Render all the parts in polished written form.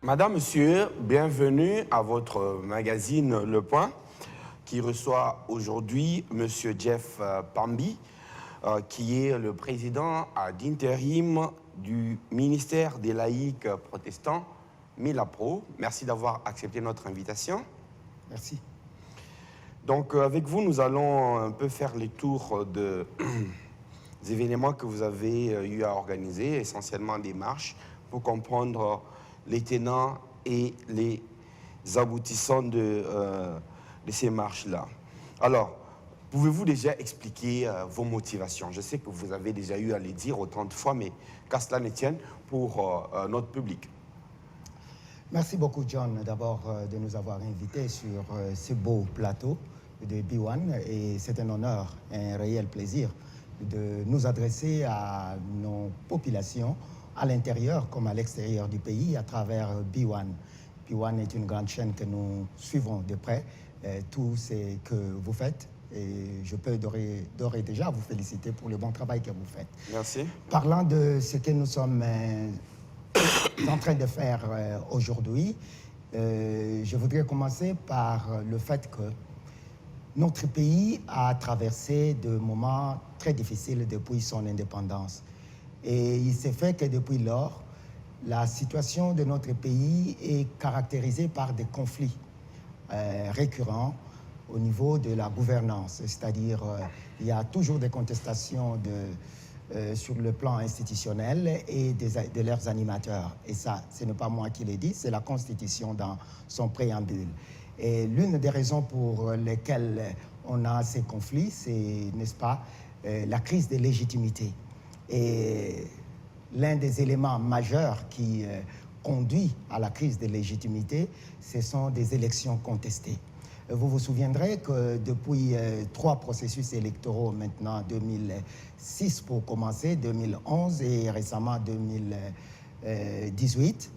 Madame, Monsieur, bienvenue à votre magazine Le Point, qui reçoit aujourd'hui Monsieur Jeff Pambi, qui est le président d'intérim du ministère des laïcs protestants, Milapro. Merci d'avoir accepté notre invitation. Merci. Donc, avec vous, nous allons un peu faire les tours des événements que vous avez eu à organiser, essentiellement des marches, pour comprendre les tenants et les aboutissants de ces marches-là. Alors, pouvez-vous déjà expliquer vos motivations? Je sais que vous avez déjà eu à les dire autant de fois, mais qu'à cela ne tienne pour notre public. Merci beaucoup, John, d'abord de nous avoir invités sur ce beau plateau de B1. Et c'est un honneur et un réel plaisir de nous adresser à nos populations, à l'intérieur comme à l'extérieur du pays, à travers B1. B1 est une grande chaîne que nous suivons de près, tout ce que vous faites. Et je peux d'ores et déjà vous féliciter pour le bon travail que vous faites. Merci. Parlant de ce que nous sommes en train de faire aujourd'hui, je voudrais commencer par le fait que notre pays a traversé de moments très difficiles depuis son indépendance. Et il s'est fait que depuis lors, la situation de notre pays est caractérisée par des conflits récurrents au niveau de la gouvernance. C'est-à-dire, il y a toujours des contestations sur le plan institutionnel et de leurs animateurs. Et ça, ce n'est pas moi qui l'ai dit, c'est la Constitution dans son préambule. Et l'une des raisons pour lesquelles on a ces conflits, c'est, n'est-ce pas, la crise de légitimité. Et l'un des éléments majeurs qui conduit à la crise de légitimité, ce sont des élections contestées. Vous vous souviendrez que depuis 3 processus électoraux maintenant, 2006 pour commencer, 2011 et récemment 2018,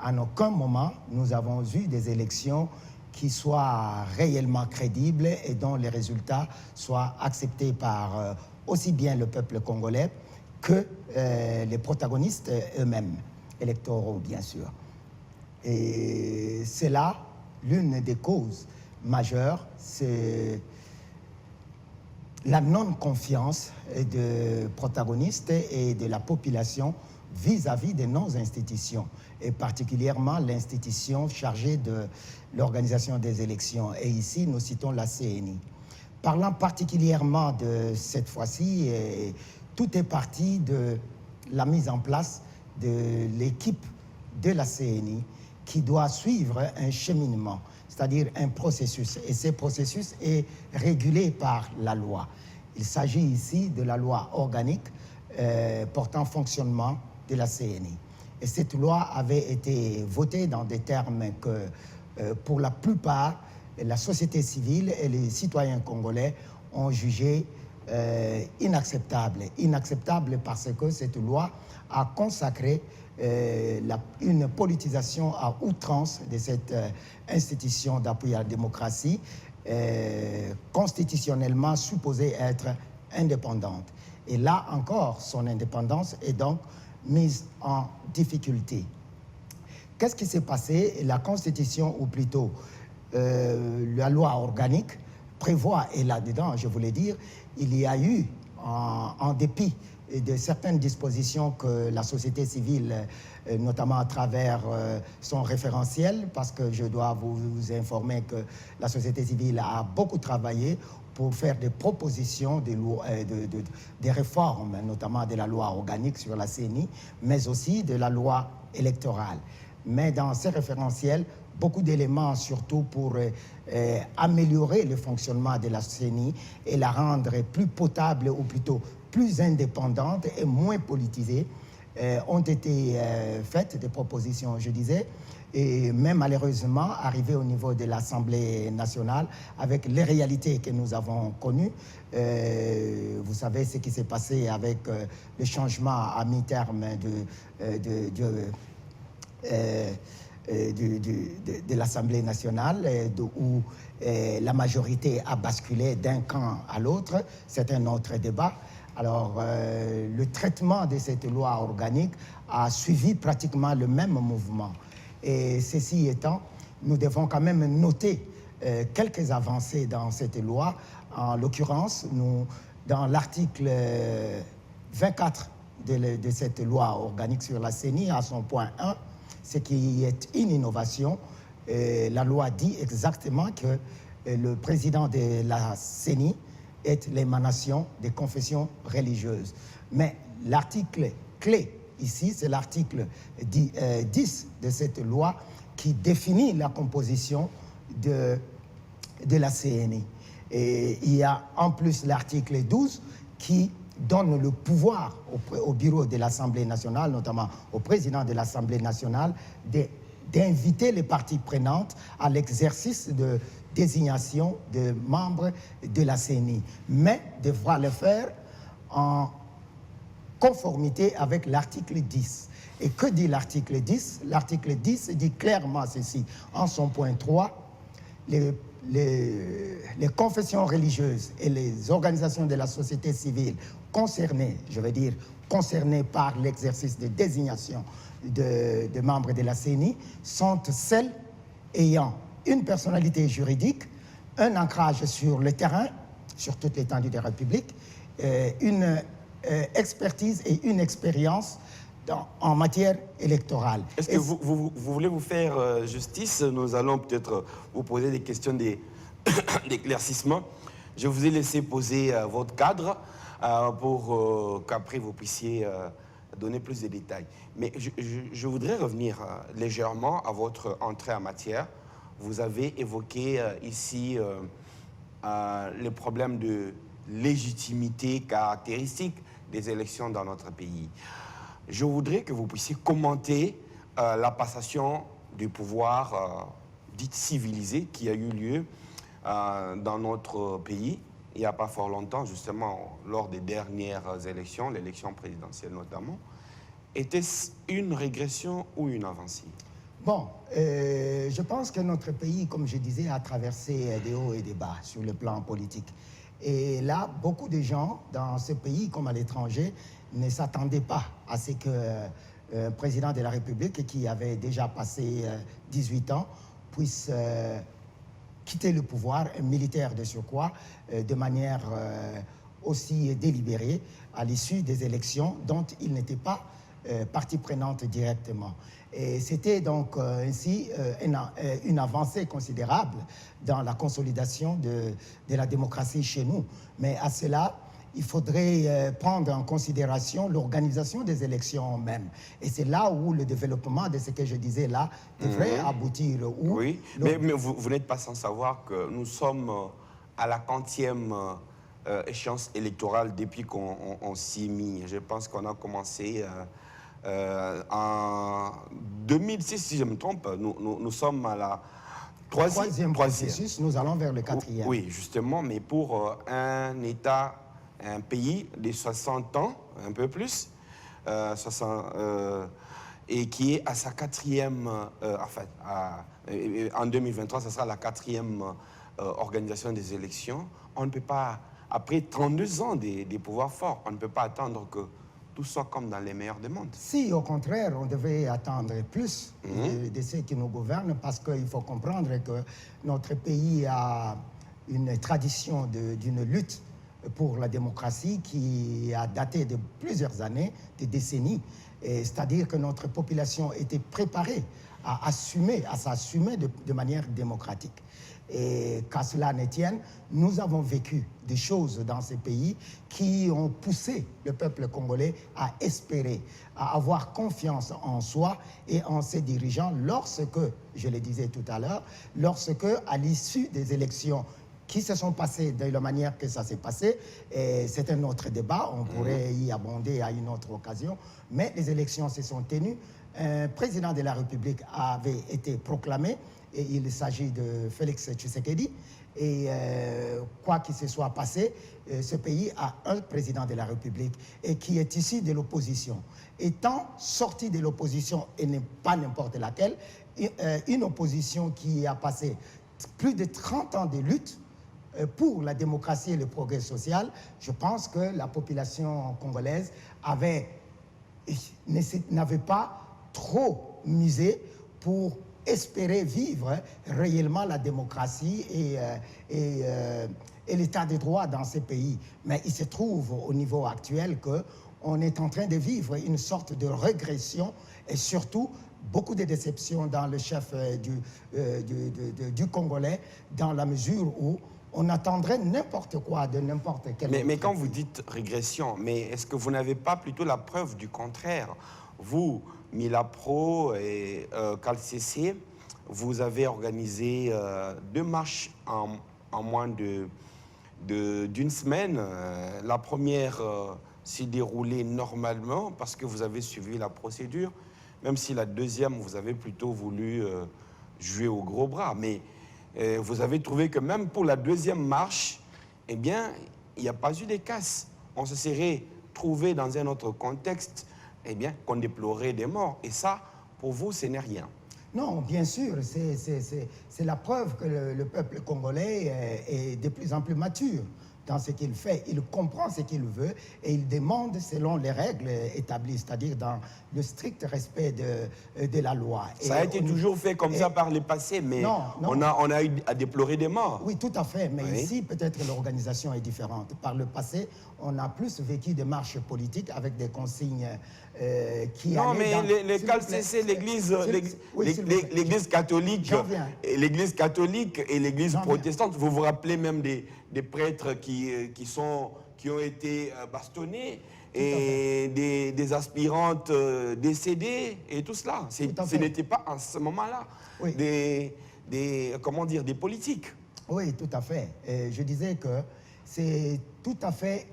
en aucun moment nous avons eu des élections qui soient réellement crédibles et dont les résultats soient acceptés par aussi bien le peuple congolais que les protagonistes eux-mêmes, électoraux bien sûr. Et c'est là l'une des causes majeures, c'est la non-confiance des protagonistes et de la population vis-à-vis de nos institutions, et particulièrement l'institution chargée de l'organisation des élections. Et ici, nous citons la CENI. Parlant particulièrement de cette fois-ci, tout est parti de la mise en place de l'équipe de la CENI qui doit suivre un cheminement, c'est-à-dire un processus. Et ce processus est régulé par la loi. Il s'agit ici de la loi organique portant fonctionnement de la CENI. Et cette loi avait été votée dans des termes que, pour la plupart, la société civile et les citoyens congolais ont jugé inacceptable. Inacceptable parce que cette loi a consacré une politisation à outrance de cette institution d'appui à la démocratie, constitutionnellement supposée être indépendante. Et là encore, son indépendance est donc mise en difficulté. Qu'est-ce qui s'est passé? La Constitution, ou plutôt la loi organique, prévoit, et là-dedans, je voulais dire, il y a eu, en dépit de certaines dispositions que la société civile, notamment à travers son référentiel, parce que je dois vous informer que la société civile a beaucoup travaillé pour faire des propositions, des réformes, notamment de la loi organique sur la CENI, mais aussi de la loi électorale. Mais dans ces référentiels, beaucoup d'éléments, surtout pour améliorer le fonctionnement de la CENI et la rendre plus potable, ou plutôt plus indépendante et moins politisée, ont été faites des propositions, je disais, et même malheureusement arrivé au niveau de l'Assemblée nationale avec les réalités que nous avons connues. Vous savez ce qui s'est passé avec le changement à mi-terme de l'Assemblée nationale, où la majorité a basculé d'un camp à l'autre. C'est un autre débat. Alors, le traitement de cette loi organique a suivi pratiquement le même mouvement. Et ceci étant, nous devons quand même noter quelques avancées dans cette loi. En l'occurrence, dans l'article 24 de cette loi organique sur la CENI, à son point 1, ce qui est une innovation, la loi dit exactement que le président de la CENI est l'émanation des confessions religieuses. Mais l'article clé ici, c'est l'article 10 de cette loi qui définit la composition de la CENI. Et il y a en plus l'article 12 qui donne le pouvoir au bureau de l'Assemblée nationale, notamment au président de l'Assemblée nationale, d'inviter les parties prenantes à l'exercice de désignation de membres de la CENI, mais devra le faire en conformité avec l'article 10. Et que dit l'article 10? L'article 10 dit clairement ceci, en son point 3, les confessions religieuses et les organisations de la société civile concernées, je veux dire, concernées par l'exercice de désignation de membres de la CENI, sont celles ayant une personnalité juridique, un ancrage sur le terrain, sur toute l'étendue de la République, une expertise et une expérience en matière électorale. Est-ce que vous voulez vous faire justice? Nous allons peut-être vous poser des questions d'éclaircissement. Je vous ai laissé poser votre cadre pour qu'après vous puissiez donner plus de détails. Mais je voudrais revenir légèrement à votre entrée en matière. Vous avez évoqué ici les problèmes de légitimité caractéristique des élections dans notre pays. Je voudrais que vous puissiez commenter la passation du pouvoir dite civilisée qui a eu lieu dans notre pays il n'y a pas fort longtemps, justement lors des dernières élections, l'élection présidentielle notamment. Était-ce une régression ou une avancée? Bon, je pense que notre pays, comme je disais, a traversé des hauts et des bas sur le plan politique. Et là, beaucoup de gens dans ce pays comme à l'étranger ne s'attendaient pas à ce qu'un président de la République qui avait déjà passé 18 ans puisse quitter le pouvoir, un militaire de surcroît, de manière aussi délibérée à l'issue des élections dont il n'était pas partie prenante directement. Et c'était donc ainsi une avancée considérable dans la consolidation de la démocratie chez nous. Mais à cela, il faudrait prendre en considération l'organisation des élections même. Et c'est là où le développement de ce que je disais là devrait aboutir. Oui, mais vous n'êtes pas sans savoir que nous sommes à la 40e échéance électorale depuis qu'on s'y est mis. Je pense qu'on a commencé en 2006, si je me trompe. Nous sommes à la troisième processus, nous allons vers le 4e. Oui, justement, mais pour un État, un pays de 60 ans, un peu plus, et qui est à sa 4e, en 2023, ce sera la 4e organisation des élections. On ne peut pas, après 32 ans des pouvoirs forts, on ne peut pas attendre que tout soit comme dans les meilleurs des mondes. Si, au contraire, on devait attendre plus de ceux qui nous gouvernent, parce qu'il faut comprendre que notre pays a une tradition d'une lutte pour la démocratie qui a daté de plusieurs années, des décennies. C'est-à-dire que notre population était préparée à s'assumer de manière démocratique. Et qu'à cela ne tienne, nous avons vécu des choses dans ces pays qui ont poussé le peuple congolais à espérer, à avoir confiance en soi et en ses dirigeants lorsque, je le disais tout à l'heure, lorsque, à l'issue des élections qui se sont passées de la manière que ça s'est passé, c'est un autre débat, on pourrait y abonder à une autre occasion, mais les élections se sont tenues. Un président de la République avait été proclamé, et il s'agit de Félix Tshisekedi. Et quoi qu'il se soit passé, ce pays a un président de la République et qui est issu de l'opposition. Étant sorti de l'opposition, et pas n'importe laquelle, une opposition qui a passé plus de 30 ans de lutte pour la démocratie et le progrès social, je pense que la population congolaise n'avait pas trop misé pour espérer vivre réellement la démocratie et l'état de droit dans ces pays. Mais il se trouve au niveau actuel qu'on est en train de vivre une sorte de régression et surtout beaucoup de déceptions dans le chef du Congolais, dans la mesure où on attendrait n'importe quoi de n'importe quel Mais quand vous dites régression, mais est-ce que vous n'avez pas plutôt la preuve du contraire? Vous, Milapro et CALCC, vous avez organisé 2 marches en moins d'une semaine. La première s'est déroulée normalement parce que vous avez suivi la procédure, même si la deuxième, vous avez plutôt voulu jouer au gros bras. Mais vous avez trouvé que même pour la deuxième marche, eh bien, il n'y a pas eu de casse. On se serait trouvé dans un autre contexte, eh bien, qu'on déplorait des morts. Et ça, pour vous, ce n'est rien. Non, bien sûr, c'est la preuve que le peuple congolais est de plus en plus mature dans ce qu'il fait. Il comprend ce qu'il veut et il demande selon les règles établies, c'est-à-dire dans le strict respect de la loi. Ça a été toujours fait comme ça par le passé, mais non. On a eu à déplorer des morts. Oui, tout à fait, mais ici, peut-être l'organisation est différente. Par le passé, on a plus vécu des marches politiques avec des consignes qui non, mais les CALCC, l'église catholique et l'église protestante, vous vous rappelez même des prêtres qui ont été bastonnés et des aspirantes décédées et tout cela. Ce n'était pas à ce moment-là des politiques. Oui, tout à fait. Et je disais que c'est tout à fait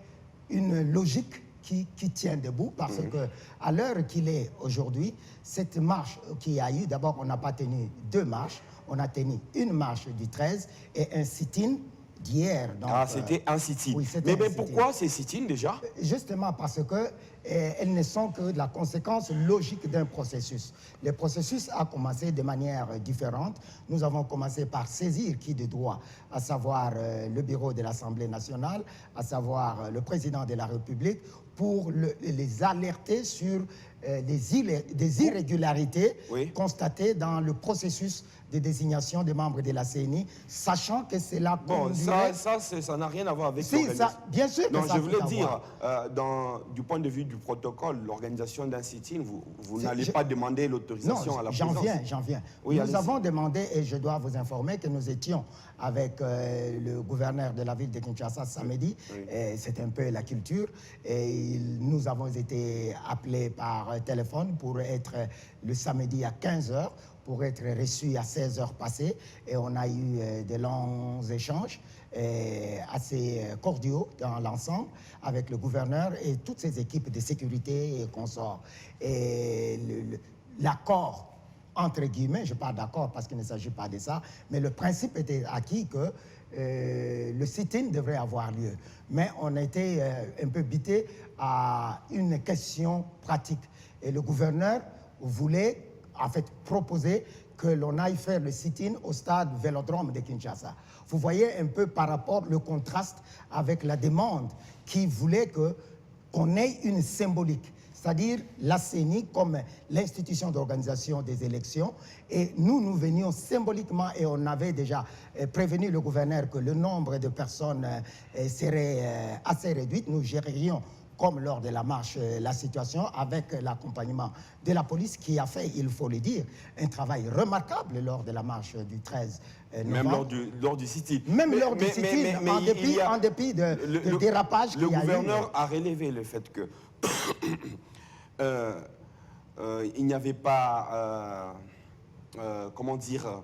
une logique qui tient debout parce que à l'heure qu'il est aujourd'hui, cette marche qui a eu, d'abord on n'a pas tenu 2 marches, on a tenu une marche du 13 et un sit-in d'hier. Ah, c'était un sit-in. Oui, mais pourquoi ces sit-in déjà? Justement parce que elles ne sont que la conséquence logique d'un processus. Le processus a commencé de manière différente. Nous avons commencé par saisir qui de droit, à savoir le bureau de l'Assemblée nationale, à savoir le président de la République, pour les alerter sur des irrégularités constatées dans le processus de désignation des membres de la CENI, sachant que c'est la conduirait... Ça n'a rien à voir avec l'organisation. Bien sûr que non, ça je voulais dire, du point de vue du protocole, l'organisation d'un sit-in, vous n'allez pas demander l'autorisation à la présidence. J'en viens. Oui, nous avons demandé, et je dois vous informer, que nous étions avec le gouverneur de la ville de Kinshasa samedi, c'est un peu la culture, et nous avons été appelés par téléphone pour être le samedi à 15h, pour être reçus à 16h passées, et on a eu de longs échanges assez cordiaux dans l'ensemble avec le gouverneur et toutes ses équipes de sécurité et consorts. Et l'accord, entre guillemets, je parle d'accord parce qu'il ne s'agit pas de ça, mais le principe était acquis que le sit-in devrait avoir lieu. Mais on a été un peu bité à une question pratique. Et le gouverneur voulait en fait proposer que l'on aille faire le sit-in au stade Vélodrome de Kinshasa. Vous voyez un peu par rapport le contraste avec la demande qui voulait qu'on ait une symbolique, c'est-à-dire la CENI comme l'institution d'organisation des élections. Et nous venions symboliquement, et on avait déjà prévenu le gouverneur que le nombre de personnes serait assez réduit. Nous gérerions, comme lors de la marche, la situation avec l'accompagnement de la police qui a fait, il faut le dire, un travail remarquable lors de la marche du 13 novembre. Même lors du sit-in. Même lors du sit-in, en dépit de dérapage qu'il y a eu. Le gouverneur a relevé le fait que il n'y avait pas, comment dire,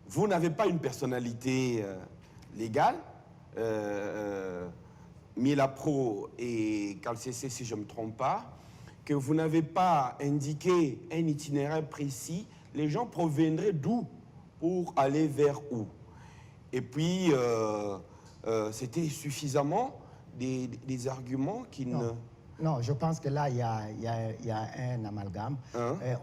vous n'avez pas une personnalité légale, Milapro et CALCC, si je ne me trompe pas, que vous n'avez pas indiqué un itinéraire précis, les gens proviendraient d'où pour aller vers où? Et puis, c'était suffisamment des arguments qui ne... Non, je pense que là, il y a un amalgame.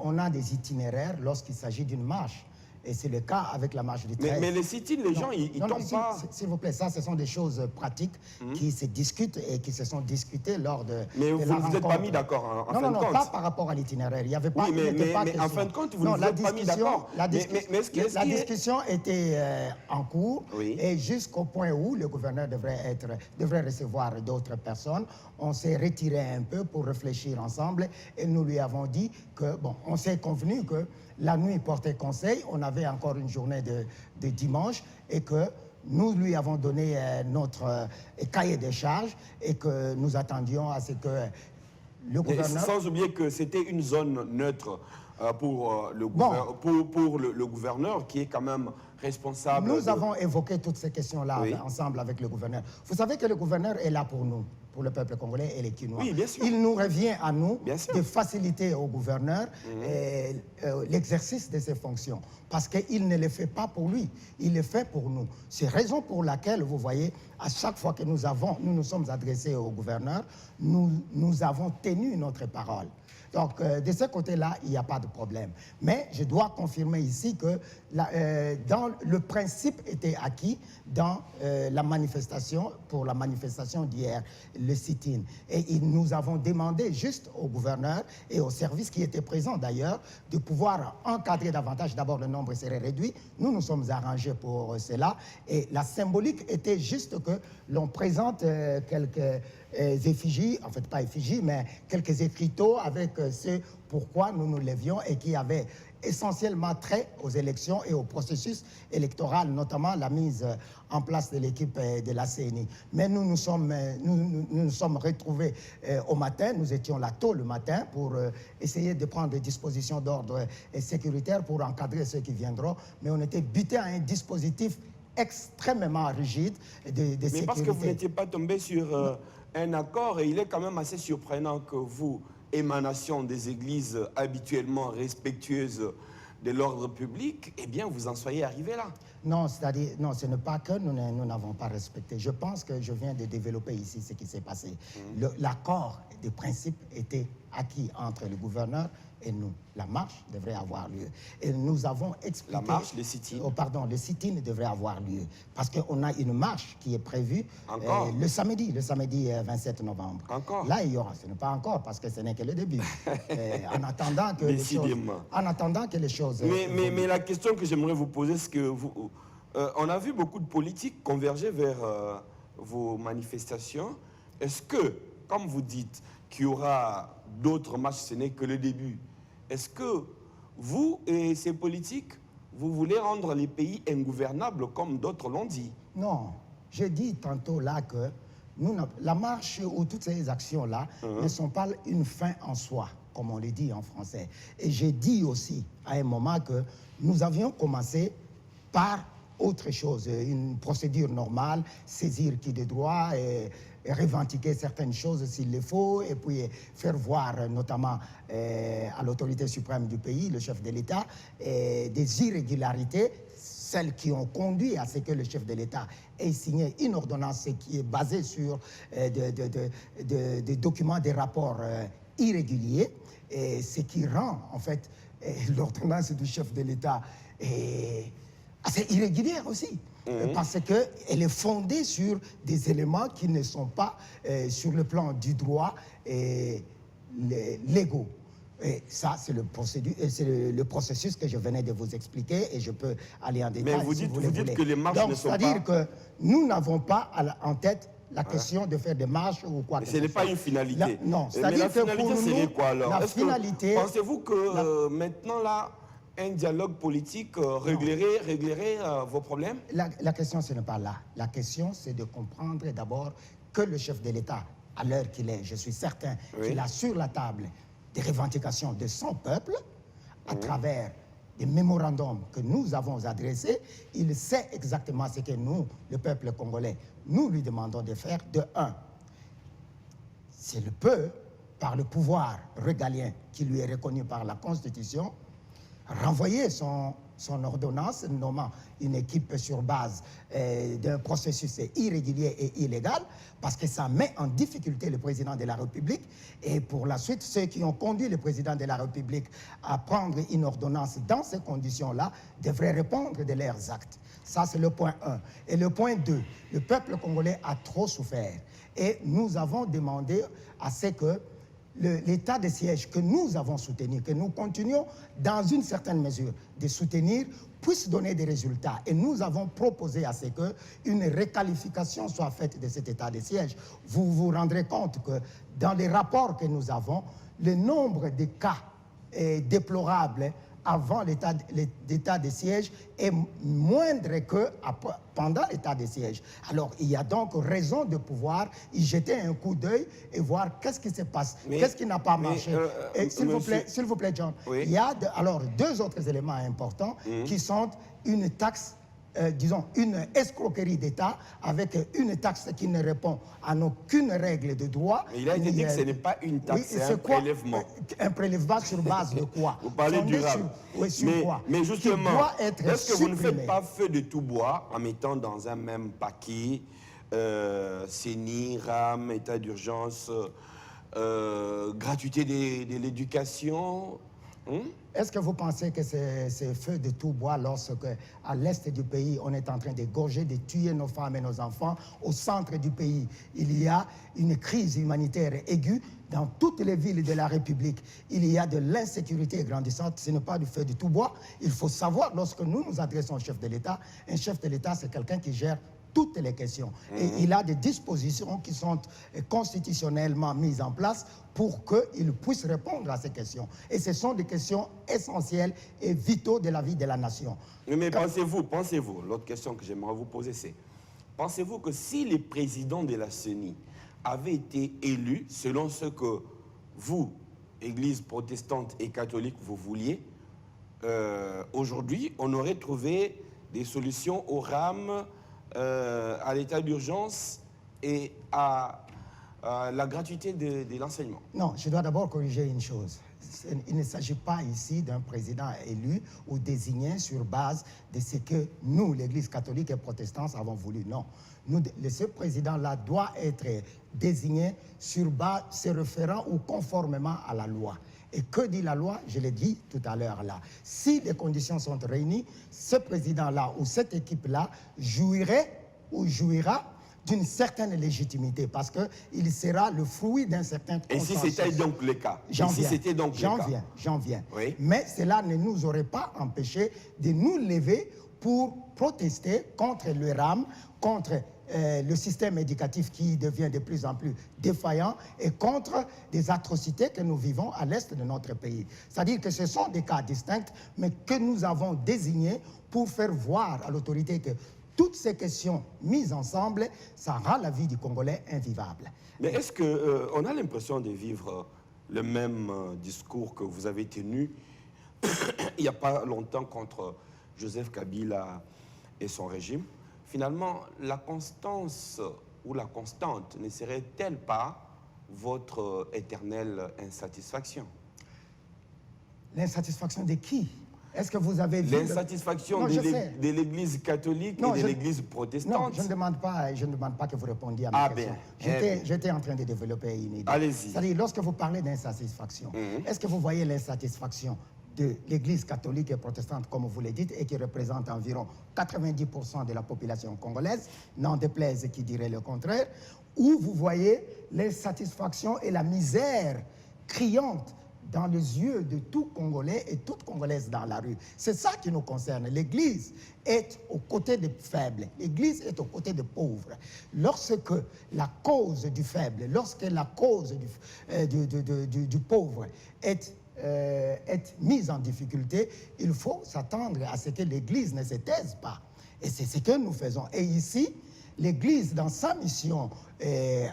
On a des itinéraires lorsqu'il s'agit d'une marche. Et c'est le cas avec la marche du 13. Mais les sit-ins, les gens, ils tombent pas. S'il vous plaît, ça, ce sont des choses pratiques qui se discutent et qui se sont discutées lors de Mais de vous la ne vous êtes pas rencontre. mis d'accord en fin Non, de compte. pas par rapport à l'itinéraire. Il n'y avait pas. Oui, il n'était pas mais en question. fin de compte, vous Non, ne vous êtes pas mis d'accord. La Mais est-ce que- est-ce la qu'il y a- discussion était en cours Oui. et jusqu'au point où le gouverneur devrait recevoir d'autres personnes. On s'est retiré un peu pour réfléchir ensemble et nous lui avons dit que, bon, on s'est convenu que la nuit portait conseil. On avait encore une journée de dimanche et que nous lui avons donné notre cahier de charges et que nous attendions à ce que le Et gouverneur... sans oublier que c'était une zone neutre pour, le gouverneur qui est quand même responsable. Nous avons évoqué toutes ces questions-là Oui. ensemble avec le gouverneur. Vous savez que le gouverneur est là pour nous, pour le peuple congolais et les Quinois. Oui, bien sûr. Il nous revient à nous Bien sûr. de faciliter au gouverneur l'exercice de ses fonctions. Parce qu'il ne le fait pas pour lui, il le fait pour nous. C'est raison pour laquelle, vous voyez, à chaque fois que nous nous sommes adressés au gouverneur, nous avons tenu notre parole. Donc, de ce côté-là, il n'y a pas de problème. Mais je dois confirmer ici que le principe était acquis dans la manifestation, pour la manifestation d'hier, le sit-in. Et nous avons demandé juste au gouverneur et aux services qui étaient présents d'ailleurs, de pouvoir encadrer davantage. D'abord, le nombre serait réduit. Nous nous sommes arrangés pour cela. Et la symbolique était juste que l'on présente quelques effigies, en fait pas effigies, mais quelques écriteaux avec ce pourquoi nous nous levions et qui avaient essentiellement trait aux élections et au processus électoral, notamment la mise en place de l'équipe de la CENI. Mais nous nous sommes retrouvés au matin, nous étions là tôt le matin pour essayer de prendre des dispositions d'ordre sécuritaire pour encadrer ceux qui viendront, mais on était buté à un dispositif extrêmement rigide de sécurité. Mais parce que vous n'étiez pas tombé sur un accord, et il est quand même assez surprenant que vous, émanation des églises habituellement respectueuses de l'ordre public, eh bien, vous en soyez arrivé là. Non, c'est-à-dire, non, ce n'est pas que nous n'avons pas respecté. Je pense que je viens de développer ici ce qui s'est passé. L'accord de principe était acquis entre le gouverneur et nous. La marche devrait avoir lieu. Et nous avons expliqué... La marche, le sit-in. Oh, pardon, le sit-in devrait avoir lieu. Parce qu'on a une marche qui est prévue le samedi 27 novembre. Encore? Là, il y aura. Ce n'est pas encore, parce que ce n'est que le début. en attendant que les choses... Mais la question que j'aimerais vous poser, c'est que on a vu beaucoup de politiques converger vers vos manifestations. Est-ce que, comme vous dites, qu'il y aura d'autres marches, ce n'est que le début, est-ce que vous et ces politiques, vous voulez rendre les pays ingouvernables comme d'autres l'ont dit? Non, j'ai dit tantôt là que la marche ou toutes ces actions-là ne sont pas une fin en soi, comme on le dit en français. Et j'ai dit aussi à un moment que nous avions commencé par autre chose, une procédure normale, saisir qui de droit et revendiquer certaines choses s'il le faut, et puis faire voir notamment à l'autorité suprême du pays, le chef de l'État, des irrégularités, celles qui ont conduit à ce que le chef de l'État ait signé une ordonnance qui est basée sur des documents, des rapports irréguliers, et ce qui rend en fait l'ordonnance du chef de l'État assez irrégulière aussi. Parce qu'elle est fondée sur des éléments qui ne sont pas sur le plan du droit légaux. Et ça, c'est le processus que je venais de vous expliquer et je peux aller en détail. Mais vous si dites, vous le voulez. que les marches ne sont pas... C'est-à-dire que nous n'avons pas en tête la question de faire des marches ou quoi que ce soit. Ce n'est pas une finalité. Non, mais la c'est-à-dire que finalité, pour serait nous, quoi alors? la finalité... Pensez-vous que maintenant, là, un dialogue politique réglerait vos problèmes? La question, ce n'est pas là. La question, c'est de comprendre d'abord que le chef de l'État, à l'heure qu'il est, je suis certain qu'il a sur la table des revendications de son peuple à travers des mémorandums que nous avons adressés. Il sait exactement ce que nous, le peuple congolais, nous lui demandons de faire. De un, s'il peut, par le pouvoir régalien qui lui est reconnu par la Constitution, renvoyer son son ordonnance, nommant une équipe sur base d'un processus irrégulier et illégal, parce que ça met en difficulté le président de la République. Et pour la suite, ceux qui ont conduit le président de la République à prendre une ordonnance dans ces conditions-là devraient répondre de leurs actes. Ça, c'est le point 1. Et le point 2, le peuple congolais a trop souffert. Et nous avons demandé à ce que l'état de siège que nous avons soutenu, que nous continuons dans une certaine mesure de soutenir, puisse donner des résultats. Et nous avons proposé à ce qu'une requalification soit faite de cet état de siège. Vous vous rendrez compte que dans les rapports que nous avons, le nombre de cas est déplorable avant l'état de siège est moindre que pendant l'état de siège. Alors, il y a donc raison de pouvoir y jeter un coup d'œil et voir qu'est-ce qui se passe, qu'est-ce qui n'a pas marché. S'il vous plaît, John, oui. il y a alors deux autres éléments importants qui sont une taxe, disons, une escroquerie d'État avec une taxe qui ne répond à aucune règle de droit. Mais il a été dit que ce n'est pas une taxe, oui, c'est un prélèvement. Un prélèvement sur base de quoi? Vous parlez du rame. Sur quoi? Mais justement, est-ce que vous ne supprimé. faites pas feu de tout bois en mettant dans un même paquet CENI, rame, état d'urgence, gratuité de l'éducation? Est-ce que vous pensez que c'est feu de tout bois lorsque, à l'est du pays, on est en train d'égorger, de tuer nos femmes et nos enfants? Au centre du pays, il y a une crise humanitaire aiguë. Dans toutes les villes de la République, il y a de l'insécurité grandissante. Ce n'est pas du feu de tout bois. Il faut savoir, lorsque nous nous adressons au chef de l'État, un chef de l'État, c'est quelqu'un qui gère toutes les questions. Et il a des dispositions qui sont constitutionnellement mises en place pour qu'il puisse répondre à ces questions. Et ce sont des questions essentielles et vitaux de la vie de la nation. Mais pensez-vous, l'autre question que j'aimerais vous poser, c'est, pensez-vous que si les présidents de la CENI avaient été élus selon ce que vous, Église protestante et catholique, vous vouliez, aujourd'hui, on aurait trouvé des solutions au rame, à l'état d'urgence et à la gratuité de l'enseignement? Non, je dois d'abord corriger une chose. Il ne s'agit pas ici d'un président élu ou désigné sur base de ce que nous, l'Église catholique et protestante, avons voulu. Non. Ce président-là doit être désigné sur base, se référant ou conformément à la loi. Et que dit la loi? Je l'ai dit tout à l'heure là. Si les conditions sont réunies, ce président-là ou cette équipe-là jouirait ou jouira d'une certaine légitimité parce qu'il sera le fruit d'un certain consensus. Et si c'était donc le cas? J'en viens. Oui. Mais cela ne nous aurait pas empêché de nous lever pour protester contre le rame, contre le système éducatif qui devient de plus en plus défaillant et contre des atrocités que nous vivons à l'est de notre pays. C'est-à-dire que ce sont des cas distincts, mais que nous avons désignés pour faire voir à l'autorité que toutes ces questions mises ensemble, ça rend la vie du Congolais invivable. Mais est-ce qu'on a l'impression de vivre le même discours que vous avez tenu il n'y a pas longtemps contre Joseph Kabila et son régime? Finalement, la constance ou la constante ne serait-elle pas votre éternelle insatisfaction? L'insatisfaction de qui? Est-ce que vous avez vu... L'insatisfaction de l'Église catholique et de l'Église protestante? Non, je ne demande pas que vous répondiez à ma question. J'étais en train de développer une idée. Allez-y. C'est-à-dire, lorsque vous parlez d'insatisfaction, est-ce que vous voyez l'insatisfaction de l'Église catholique et protestante, comme vous le dites, et qui représente environ 90% de la population congolaise, n'en déplaise qui dirait le contraire, ou vous voyez l'insatisfaction et la misère criante dans les yeux de tout Congolais et toute Congolaise dans la rue? C'est ça qui nous concerne. L'Église est aux côtés des faibles. L'Église est aux côtés des pauvres. Lorsque la cause du faible, lorsque la cause du pauvre est mise en difficulté, il faut s'attendre à ce que l'Église ne se taise pas. Et c'est ce que nous faisons. Et ici, l'Église, dans sa mission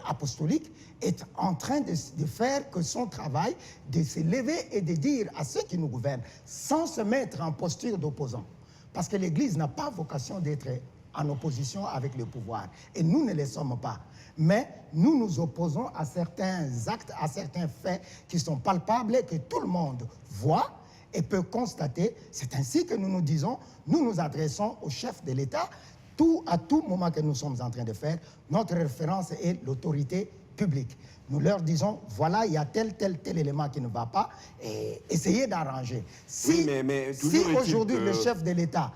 apostolique, est en train de faire que son travail, de se lever et de dire à ceux qui nous gouvernent, sans se mettre en posture d'opposant. Parce que l'Église n'a pas vocation d'être en opposition avec le pouvoir. Et nous ne le sommes pas. Mais nous nous opposons à certains actes, à certains faits qui sont palpables, que tout le monde voit et peut constater, c'est ainsi que nous nous disons, nous nous adressons au chef de l'État, à tout moment que nous sommes en train de faire, notre référence est l'autorité publique. Nous leur disons, voilà, il y a tel élément qui ne va pas, et essayez d'arranger. Si, mais si aujourd'hui le chef de l'État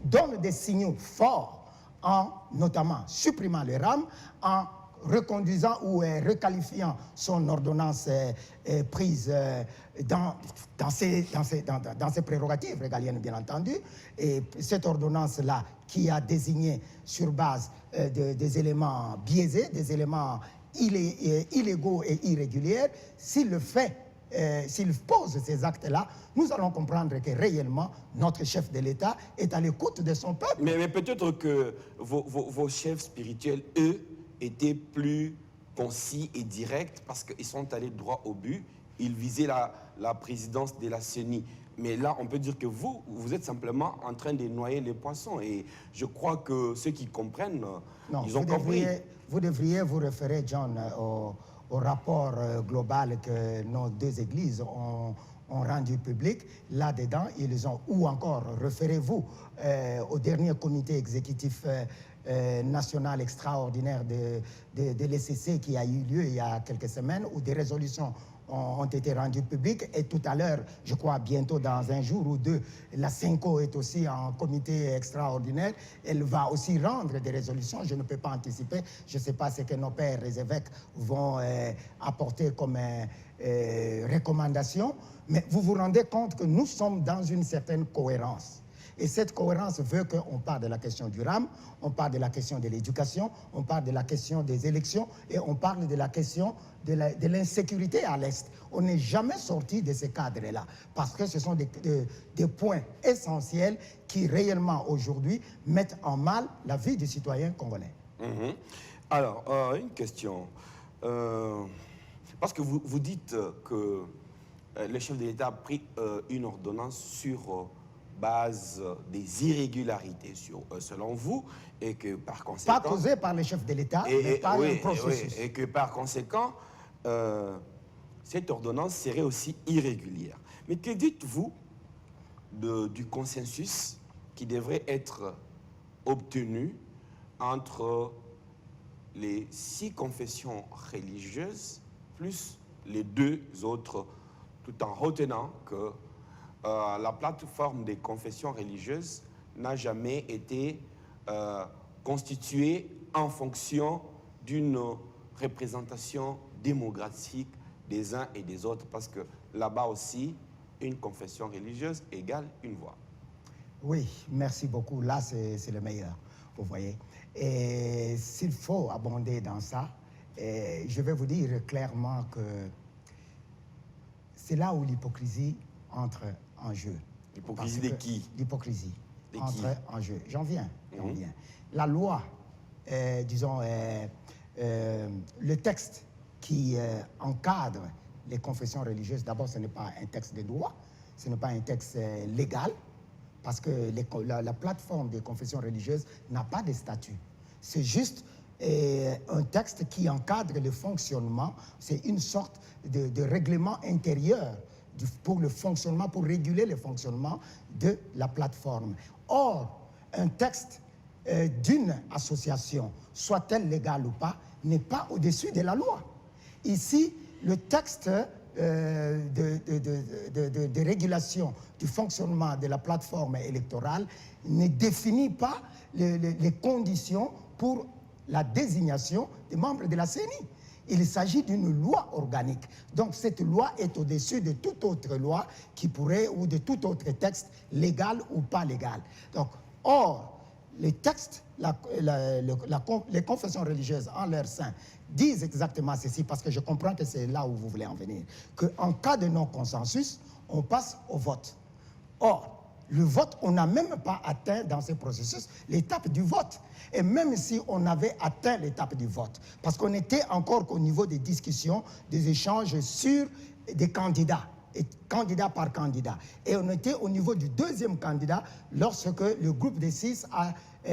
donne des signaux forts, en notamment supprimant le RAM, en reconduisant ou requalifiant son ordonnance prise dans ses prérogatives régaliennes, bien entendu, et cette ordonnance-là qui a désigné sur base des éléments biaisés, des éléments illégaux et irréguliers, s'il le fait, s'il pose ces actes-là, nous allons comprendre que réellement, notre chef de l'État est à l'écoute de son peuple. Mais peut-être que vos chefs spirituels, eux, étaient plus concis et directs parce qu'ils sont allés droit au but. Ils visaient la présidence de la CENI. Mais là, on peut dire que vous êtes simplement en train de noyer les poissons. Et je crois que ceux qui comprennent, ils ont compris. Vous devriez vous référer, John, au rapport global que nos deux églises ont rendu public. Là-dedans, ils ont, ou encore, référez-vous au dernier comité exécutif national extraordinaire de l'ECC qui a eu lieu il y a quelques semaines, où des résolutions ont été rendues publiques. Et tout à l'heure, je crois bientôt dans un jour ou deux, la CENCO est aussi en comité extraordinaire. Elle va aussi rendre des résolutions. Je ne peux pas anticiper. Je ne sais pas ce que nos pères, les évêques, vont apporter comme recommandation. Mais vous vous rendez compte que nous sommes dans une certaine cohérence. Et cette cohérence veut qu'on parle de la question du RAM, on parle de la question de l'éducation, on parle de la question des élections et on parle de la question de l'insécurité à l'Est. On n'est jamais sorti de ces cadres-là parce que ce sont des points essentiels qui réellement aujourd'hui mettent en mal la vie des citoyens congolais. Mmh. Alors, une question. Parce que vous dites que le chef de l'État a pris une ordonnance sur base des irrégularités selon vous, et que par conséquent... Pas causé par le chef de l'État, mais par un processus. Et que par conséquent, cette ordonnance serait aussi irrégulière. Mais que dites-vous du consensus qui devrait être obtenu entre les 6 confessions religieuses plus les 2 autres, tout en retenant que la plateforme des confessions religieuses n'a jamais été constituée en fonction d'une représentation démographique des uns et des autres, parce que là-bas aussi, une confession religieuse égale une voix. Oui, merci beaucoup. Là, c'est le meilleur, vous voyez. Et s'il faut abonder dans ça, je vais vous dire clairement que c'est là où l'hypocrisie entre en jeu. L'hypocrisie de qui? L'hypocrisie entre en jeu. J'en viens. La loi, disons, le texte qui encadre les confessions religieuses, d'abord, ce n'est pas un texte de droit, ce n'est pas un texte légal, parce que la plateforme des confessions religieuses n'a pas de statut. C'est juste un texte qui encadre le fonctionnement, c'est une sorte de règlement intérieur pour le fonctionnement, pour réguler le fonctionnement de la plateforme. Or, un texte d'une association, soit-elle légale ou pas, n'est pas au-dessus de la loi. Ici, le texte de régulation du fonctionnement de la plateforme électorale ne définit pas les conditions pour la désignation des membres de la CENI. Il s'agit d'une loi organique. Donc cette loi est au-dessus de toute autre loi qui pourrait, ou de tout autre texte légal ou pas légal. Donc, or, les textes, les confessions religieuses en leur sein disent exactement ceci, parce que je comprends que c'est là où vous voulez en venir, qu'en cas de non-consensus, on passe au vote. Or, le vote, on n'a même pas atteint dans ce processus l'étape du vote. Et même si on avait atteint l'étape du vote, parce qu'on était encore qu'au niveau des discussions, des échanges sur des candidats, et candidat par candidat. Et on était au niveau du deuxième candidat lorsque le groupe des 6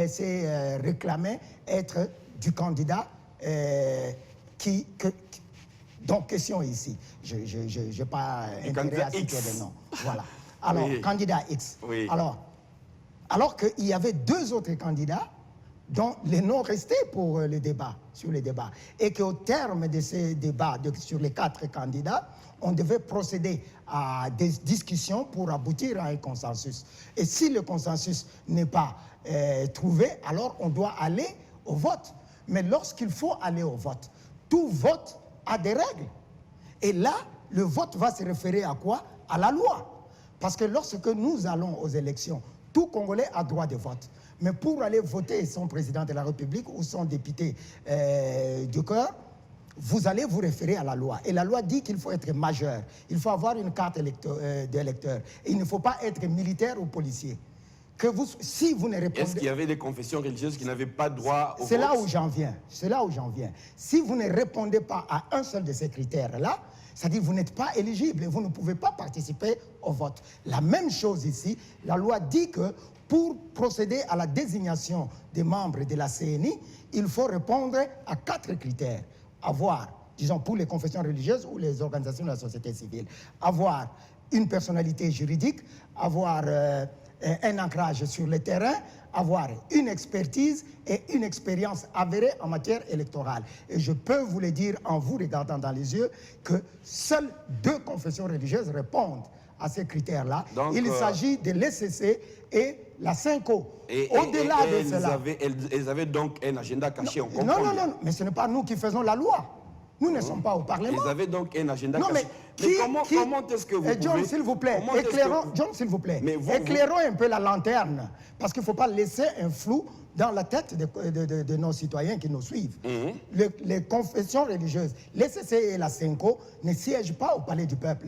s'est réclamé être du candidat donc, question ici. Je n'ai pas intérêt à citer le nom. Voilà. Alors, Oui. candidat X. Oui. Alors qu'il y avait 2 autres candidats dont les noms restaient pour le débat, sur les débats. Et qu'au terme de ces débats sur les 4 candidats, on devait procéder à des discussions pour aboutir à un consensus. Et si le consensus n'est pas trouvé, alors on doit aller au vote. Mais lorsqu'il faut aller au vote, tout vote a des règles. Et là, le vote va se référer à quoi? À la loi. Parce que lorsque nous allons aux élections, tout Congolais a droit de vote. Mais pour aller voter son président de la République ou son député du cœur, vous allez vous référer à la loi. Et la loi dit qu'il faut être majeur. Il faut avoir une carte d'électeur. Et il ne faut pas être militaire ou policier. Si vous ne répondez... Est-ce qu'il y avait des confessions religieuses qui n'avaient pas droit au vote? C'est là où j'en viens. C'est là où j'en viens. Si vous ne répondez pas à un seul de ces critères-là, c'est-à-dire que vous n'êtes pas éligible et vous ne pouvez pas participer au vote. La même chose ici, la loi dit que pour procéder à la désignation des membres de la CENI, il faut répondre à 4 critères. Avoir, disons pour les confessions religieuses ou les organisations de la société civile, avoir une personnalité juridique, avoir un ancrage sur le terrain, avoir une expertise et une expérience avérée en matière électorale. Et je peux vous le dire en vous regardant dans les yeux que seules 2 confessions religieuses répondent à ces critères-là. Il s'agit de l'ECC et la CENCO. Au-delà de cela... Elles avaient donc un agenda caché, on comprend non, bien. non, mais ce n'est pas nous qui faisons la loi. Nous ne sommes pas au Parlement. Ils avaient donc un agenda non, caché. Mais comment est-ce que vous John, pouvez... s'il vous plaît, John, s'il vous plaît, éclairons un peu la lanterne, parce qu'il ne faut pas laisser un flou dans la tête de nos citoyens qui nous suivent. Les confessions religieuses, l'ECC et la CENCO ne siègent pas au palais du peuple.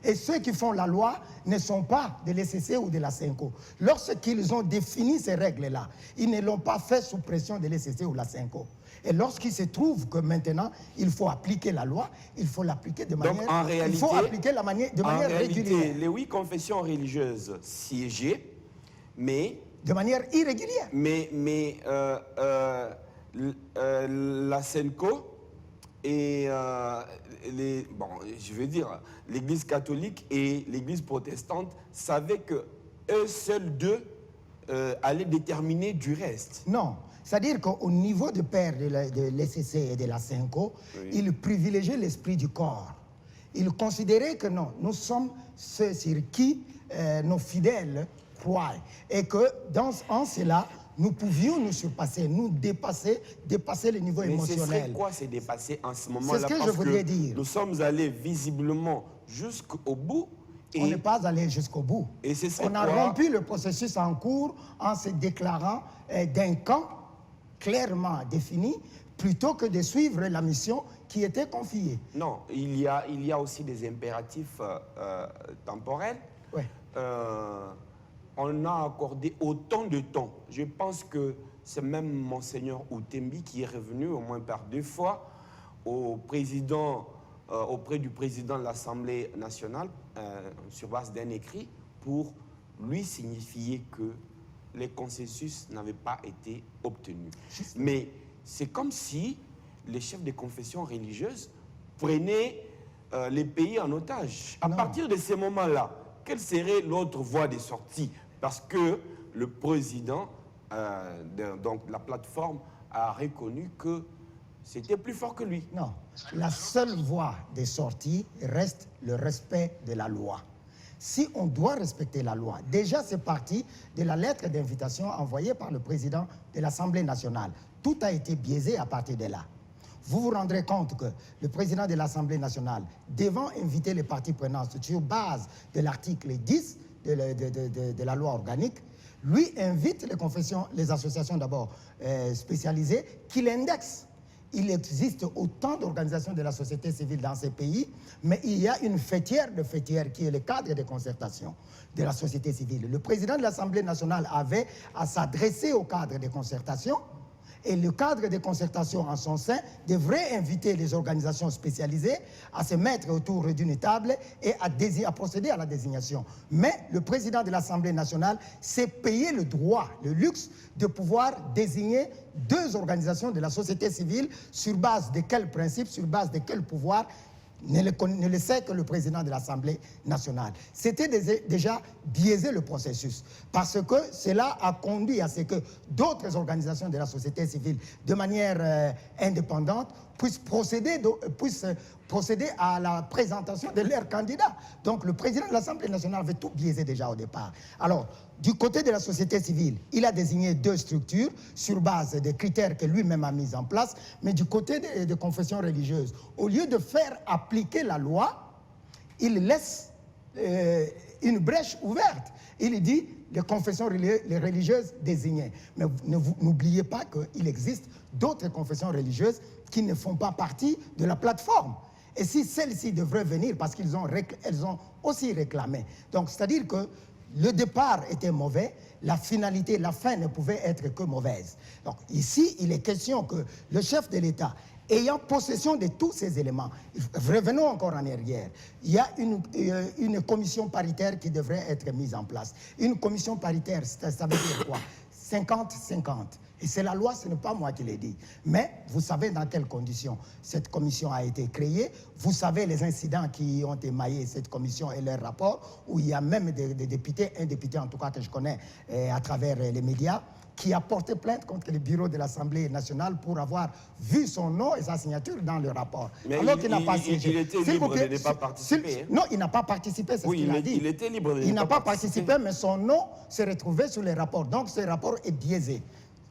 Et ceux qui font la loi ne sont pas de l'ECC ou de la CENCO. Lorsqu'ils ont défini ces règles-là, ils ne l'ont pas fait sous pression de l'ECC ou de la CENCO. Et lorsqu'il se trouve que maintenant, il faut appliquer la loi, il faut l'appliquer de manière... Donc, en réalité, il faut appliquer de manière régulière. Les 8 confessions religieuses siégeaient, mais... De manière irrégulière. Mais la CENCO et je veux dire, l'Église catholique et l'Église protestante savaient que eux seuls 2 allaient déterminer du reste. Non. C'est-à-dire qu'au niveau de père de l'ECC et de la CENCO, ils privilégiaient l'esprit du corps. Ils considéraient que non, nous sommes ceux sur qui nos fidèles croient. Et que en cela, nous pouvions nous surpasser, nous dépasser le niveau émotionnel. Mais ce serait quoi c'est dépasser en ce moment-là? C'est ce que je voudrais dire. Nous sommes allés visiblement jusqu'au bout. On n'est pas allé jusqu'au bout. Et on a rompu le processus en cours en se déclarant d'un camp clairement défini, plutôt que de suivre la mission qui était confiée. Non, il y a aussi des impératifs temporels. Ouais. On a accordé autant de temps. Je pense que c'est même Monseigneur Outembi qui est revenu au moins par 2 fois auprès du président de l'Assemblée nationale sur base d'un écrit pour lui signifier que les consensus n'avaient pas été obtenus. Mais c'est comme si les chefs des confessions religieuses prenaient les pays en otage. À partir de ces moments-là, quelle serait l'autre voie de sortie? Parce que le président, donc la plateforme, a reconnu que c'était plus fort que lui. Non, la seule voie de sortie reste le respect de la loi. Si on doit respecter la loi, déjà c'est parti de la lettre d'invitation envoyée par le président de l'Assemblée nationale. Tout a été biaisé à partir de là. Vous vous rendrez compte que le président de l'Assemblée nationale, devant inviter les parties prenantes sur base de l'article 10 de la loi organique, lui invite les confessions, les associations d'abord spécialisées, qu'il indexe. Il existe autant d'organisations de la société civile dans ces pays, mais il y a une fêtière de fêtières qui est le cadre de concertation de la société civile. Le président de l'Assemblée nationale avait à s'adresser au cadre de concertation, et le cadre de concertation en son sein devrait inviter les organisations spécialisées à se mettre autour d'une table et à procéder à la désignation. Mais le président de l'Assemblée nationale s'est payé le droit, le luxe de pouvoir désigner 2 organisations de la société civile sur base de quels principes, sur base de quel pouvoir? ne le sait que le président de l'Assemblée nationale. C'était déjà biaisé le processus, parce que cela a conduit à ce que d'autres organisations de la société civile, de manière indépendante, puissent procéder à la présentation de leurs candidats. Donc le président de l'Assemblée nationale avait tout biaisé déjà au départ. Alors, du côté de la société civile, il a désigné 2 structures sur base des critères que lui-même a mis en place, mais du côté des confessions religieuses, au lieu de faire appliquer la loi, il laisse une brèche ouverte. Il dit les confessions religieuses désignées. Mais n'oubliez pas qu'il existe d'autres confessions religieuses qui ne font pas partie de la plateforme. Et si celles-ci devraient venir, parce qu'elles ont aussi réclamé. Donc, c'est-à-dire que le départ était mauvais, la finalité, la fin ne pouvait être que mauvaise. Donc, ici, il est question que le chef de l'État, ayant possession de tous ces éléments, revenons encore en arrière, il y a une commission paritaire qui devrait être mise en place. Une commission paritaire, ça veut dire quoi? 50-50. Et c'est la loi, ce n'est pas moi qui l'ai dit. Mais vous savez dans quelles conditions cette commission a été créée. Vous savez les incidents qui ont émaillé cette commission et leurs rapports, où il y a même des députés, un député en tout cas que je connais à travers les médias, qui a porté plainte contre le bureau de l'Assemblée nationale pour avoir vu son nom et sa signature dans le rapport. Mais alors qu'il n'a pas siégé. Il était libre de ne pas participer. Non, il n'a pas participé, c'est ce qu'il a dit. Il était libre de ne pas participer. Il n'a pas participé, mais son nom s'est retrouvé sur les rapports. Donc ce rapport est biaisé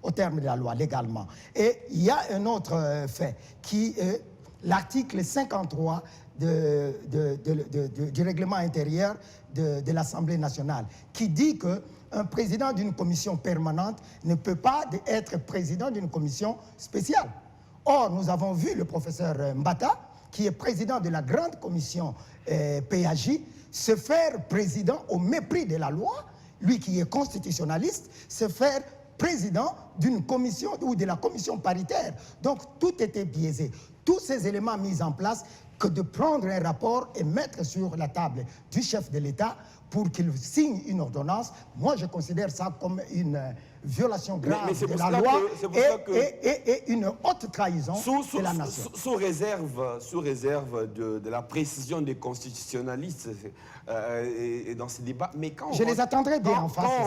au terme de la loi, légalement. Et il y a un autre fait, qui est l'article 53 du règlement intérieur de l'Assemblée nationale, qui dit qu'un président d'une commission permanente ne peut pas être président d'une commission spéciale. Or, nous avons vu le professeur Mbata, qui est président de la grande commission PAJ, se faire président au mépris de la loi, lui qui est constitutionnaliste, se faire président d'une commission ou de la commission paritaire. Donc tout était biaisé. Tous ces éléments mis en place, que de prendre un rapport et mettre sur la table du chef de l'État pour qu'il signe une ordonnance, moi je considère ça comme une violation grave de la loi et une haute trahison de la nation. Sous réserve de la précision des constitutionnalistes et dans ces débats, mais quand je les attendrai bien en face. Quand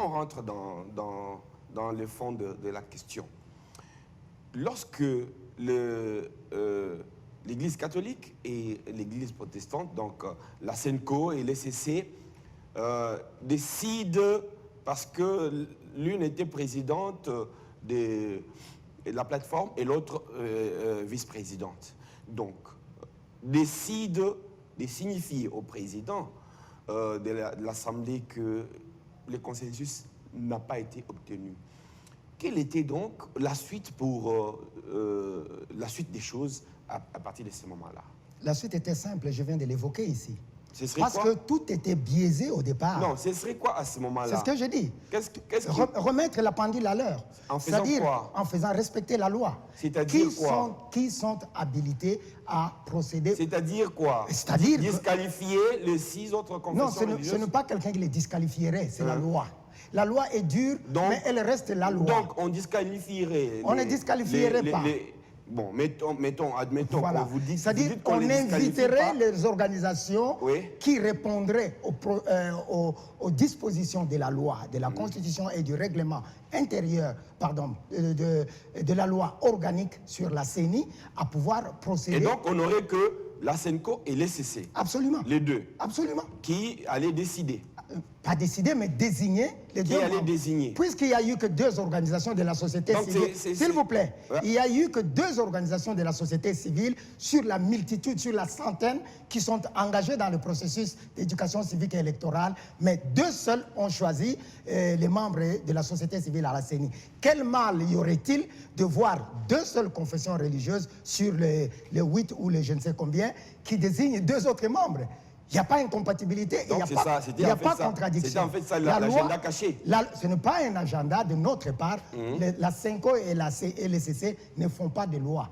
on rentre dans le fond de la question, lorsque l'Église catholique et l'Église protestante, donc la SENCO et l'ECC, décident, parce que l'une était présidente de la plateforme et l'autre vice-présidente, donc décident de signifier au président de l'Assemblée que le consensus n'a pas été obtenu. Quelle était donc la suite pour la suite des choses à partir de ce moment-là? La suite était simple, je viens de l'évoquer ici. Parce que tout était biaisé au départ. Non, ce serait quoi à ce moment-là? C'est ce que je dis. Remettre la pendule à l'heure. En faisant quoi? En faisant respecter la loi. C'est-à-dire quoi? Qui sont habilités à procéder. C'est-à-dire quoi? C'est-à-dire disqualifier les 6 autres confessions religieuses? Non, ce n'est pas quelqu'un qui les disqualifierait, c'est la loi. La loi est dure, mais elle reste la loi. Donc on disqualifierait. On ne disqualifierait pas. Bon, admettons voilà. qu'on vous dit. C'est-à-dire qu'on inviterait les organisations qui répondraient aux dispositions de la loi, de la Constitution et du règlement intérieur, pardon, de la loi organique sur la CENI, à pouvoir procéder. Et donc on n'aurait que la SENCO et l'ECC. Absolument. Les deux. Absolument. Qui allaient décider. Pas décider, mais désigner les deux. Qui allait désigner. Puisqu'il n'y a eu que 2 organisations de la société civile, s'il vous plaît, il n'y a eu que 2 organisations de la société civile sur la multitude, sur la centaine qui sont engagées dans le processus d'éducation civique et électorale, mais 2 seuls ont choisi les membres de la société civile à la CENI. Quel mal y aurait-il de voir 2 seules confessions religieuses sur les 8 ou les je ne sais combien qui désignent 2 autres membres? Il n'y a pas incompatibilité, il n'y a pas contradiction. C'était en fait ça l'agenda caché. Ce n'est pas un agenda de notre part. La SENCO et l'ECC ne font pas de loi.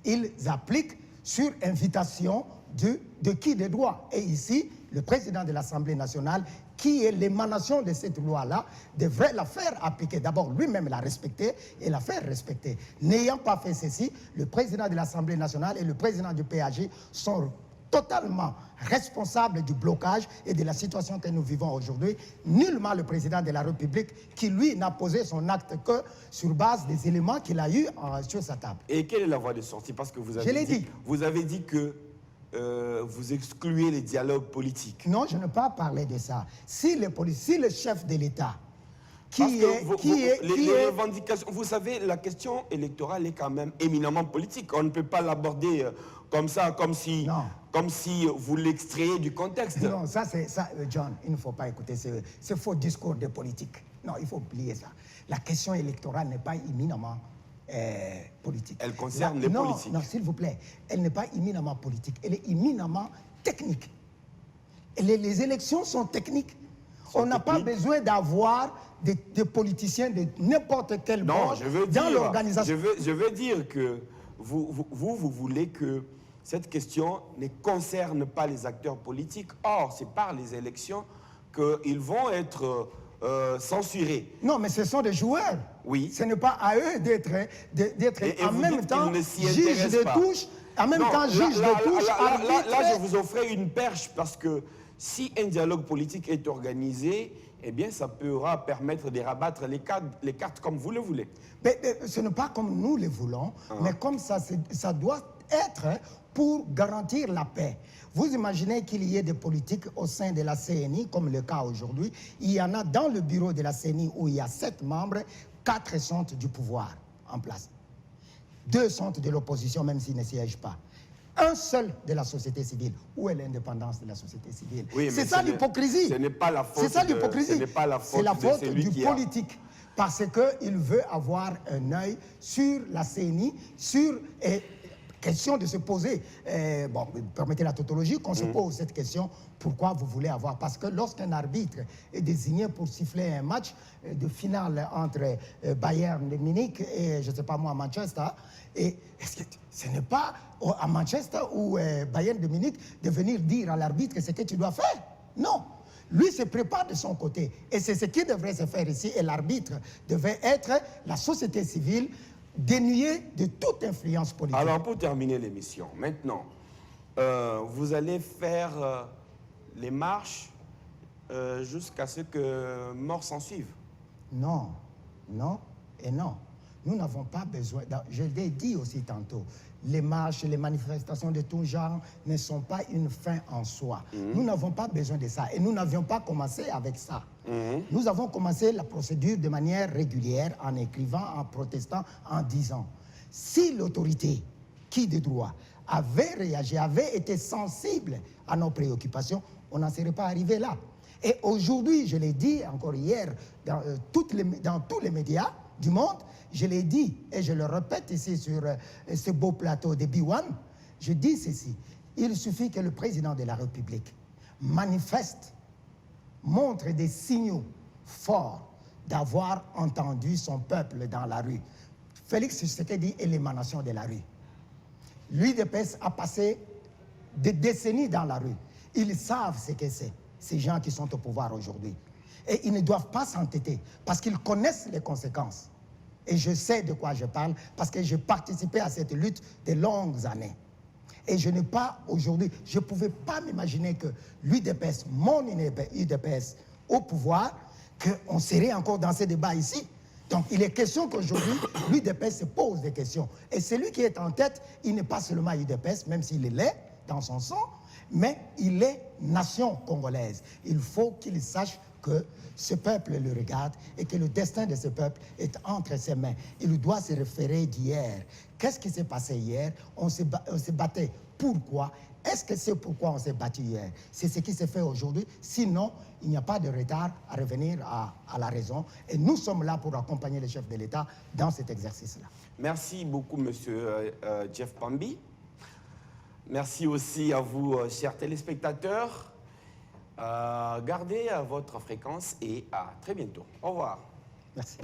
Ils appliquent sur invitation de qui de droit. Et ici, le président de l'Assemblée nationale, qui est l'émanation de cette loi-là, devrait la faire appliquer. D'abord, lui-même la respecter et la faire respecter. N'ayant pas fait ceci, le président de l'Assemblée nationale et le président du PAJ sont totalement responsable du blocage et de la situation que nous vivons aujourd'hui. Nullement le président de la République qui, lui, n'a posé son acte que sur base des éléments qu'il a eus sur sa table. Et quelle est la voie de sortie? Parce que vous Je l'ai dit. Vous avez dit que vous excluez les dialogues politiques. Non, je ne peux pas parler de ça. Si le chef de l'État, les revendications, vous savez, la question électorale est quand même éminemment politique. On ne peut pas l'aborder comme ça, comme si vous l'extrayez du contexte. Non, ça, John, il ne faut pas écouter ce faux discours de politique. Non, il faut oublier ça. La question électorale n'est pas éminemment politique. Elle concerne les politiques. Non, s'il vous plaît, elle n'est pas éminemment politique, elle est éminemment technique. Et les élections sont techniques. On n'a pas besoin d'avoir des politiciens de n'importe quel bord dans l'organisation. Je veux dire que vous voulez que cette question ne concerne pas les acteurs politiques. Or, c'est par les élections qu'ils vont être censurés. Non, mais ce sont des joueurs. Oui. Ce n'est pas à eux d'être en même temps juge de touche, en même temps juge de touche, arbitre. Là, je vous offrais une perche parce que si un dialogue politique est organisé, eh bien, ça pourra permettre de rabattre les cartes comme vous le voulez. Mais ce n'est pas comme nous le voulons, mais comme ça doit être pour garantir la paix. Vous imaginez qu'il y ait des politiques au sein de la CENI, comme le cas aujourd'hui. Il y en a dans le bureau de la CENI où il y a 7 membres, 4 sont du pouvoir en place. 2 sont de l'opposition, même s'ils ne siègent pas. Un seul de la société civile. Où est l'indépendance de la société civile? Oui, c'est ça l'hypocrisie. Ce n'est pas la faute. C'est ça l'hypocrisie. C'est la faute du politique. Parce qu'il veut avoir un œil sur la CENI, sur... question de se poser, bon, permettez la tautologie, qu'on se pose cette question, pourquoi vous voulez avoir? Parce que lorsqu'un arbitre est désigné pour siffler un match de finale entre Bayern de Munich et, je ne sais pas moi, Manchester, et est-ce que ce n'est pas à Manchester ou Bayern de Munich de venir dire à l'arbitre ce que tu dois faire? Non. Lui se prépare de son côté. Et c'est ce qui devrait se faire ici. Et l'arbitre devait être la société civile dénuée de toute influence politique. Alors, pour terminer l'émission, maintenant, vous allez faire les marches jusqu'à ce que mort s'en suive. Non, non et non. Nous n'avons pas besoin, je l'ai dit aussi tantôt, les marches, les manifestations de tout genre ne sont pas une fin en soi. Nous n'avons pas besoin de ça et nous n'avions pas commencé avec ça. Nous avons commencé la procédure de manière régulière en écrivant, en protestant, en disant si l'autorité qui de droit avait réagi, avait été sensible à nos préoccupations, on n'en serait pas arrivé là. Et aujourd'hui, je l'ai dit encore hier dans tous les médias du monde, je l'ai dit et je le répète ici sur ce beau plateau de B1, je dis ceci, il suffit que le président de la République manifeste, montre des signaux forts d'avoir entendu son peuple dans la rue. Félix Tshisekedi est l'émanation de la rue. L'UDPS a passé des décennies dans la rue. Ils savent ce que c'est, ces gens qui sont au pouvoir aujourd'hui. Et ils ne doivent pas s'entêter parce qu'ils connaissent les conséquences. Et je sais de quoi je parle parce que j'ai participé à cette lutte de longues années. Et je n'ai pas aujourd'hui, je ne pouvais pas m'imaginer que l'UDPS, mon UDPS au pouvoir, qu'on serait encore dans ces débats ici. Donc il est question qu'aujourd'hui, l'UDPS se pose des questions. Et celui qui est en tête, il n'est pas seulement UDPS, même s'il l'est dans son sang, mais il est nation congolaise. Il faut qu'il sache que ce peuple le regarde et que le destin de ce peuple est entre ses mains. Il doit se référer d'hier. Qu'est-ce qui s'est passé hier? On se battait. Pourquoi? Est-ce que c'est pourquoi on s'est battu hier? C'est ce qui s'est fait aujourd'hui. Sinon, il n'y a pas de retard à revenir à la raison. Et nous sommes là pour accompagner le chef de l'État dans cet exercice-là. Merci beaucoup, monsieur Jeff Pambi. Merci aussi à vous, chers téléspectateurs. Gardez votre fréquence et à très bientôt. Au revoir. Merci.